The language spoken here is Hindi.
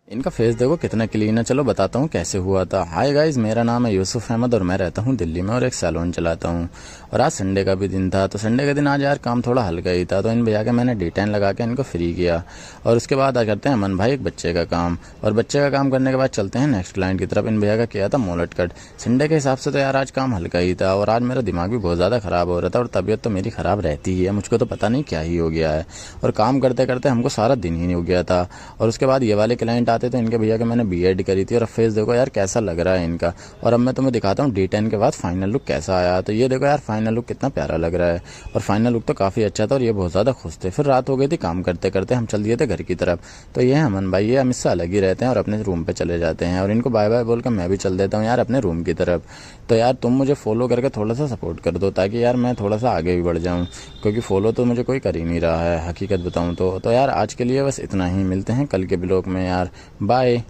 इनका फेस देखो कितना क्लीन है। चलो बताता हूँ कैसे हुआ था। हाय गाइस, मेरा नाम है यूसुफ अहमद और मैं रहता हूँ दिल्ली में और एक सैलून चलाता हूँ। और आज संडे का भी दिन था, तो संडे के दिन आज यार काम थोड़ा हल्का ही था, तो इन भैया के मैंने D10 लगा के इनको फ्री किया। और उसके बाद आज करते हैं अमन भाई एक बच्चे का काम, और बच्चे का काम करने के बाद चलते हैं नेक्स्ट क्लाइंट की तरफ। इन भैया का किया था मोलट कट। संडे के हिसाब से तो यार आज काम हल्का ही था, और आज मेरा दिमाग भी बहुत ज़्यादा ख़राब हो रहा था, और तबीयत तो मेरी ख़राब रहती ही है, मुझको तो पता नहीं क्या ही हो गया है। और काम करते करते हमको सारा दिन ही नहीं हो गया था। और उसके बाद ये वाले क्लाइंट आते तो इनके भैया के मैंने B.Ed करी थी, और फेस देखो यार कैसा लग रहा है इनका। और अब मैं तुम्हें दिखाता हूँ D10 के बाद फाइनल लुक कैसा आया। तो ये देखो यार फाइनल लुक कितना प्यारा लग रहा है, और फाइनल लुक तो काफ़ी अच्छा था, और ये बहुत ज़्यादा खुश थे। फिर रात हो गई थी, काम करते करते हम चल दिए थे घर की तरफ। तो ये अमन भाई, ये हम इससे अलग ही रहते हैं और अपने रूम पे चले जाते हैं, और इनको बाय बाय बोल कर मैं भी चल देता हूँ यार अपने रूम की तरफ। तो यार तुम मुझे फॉलो करके थोड़ा सा सपोर्ट कर दो, ताकि यार मैं थोड़ा सा आगे भी बढ़ जाऊँ, क्योंकि फॉलो तो मुझे कोई कर ही नहीं रहा है हकीकत बताऊँ तो यार आज के लिए बस इतना ही। मिलते हैं कल के ब्लॉग में यार, बाय।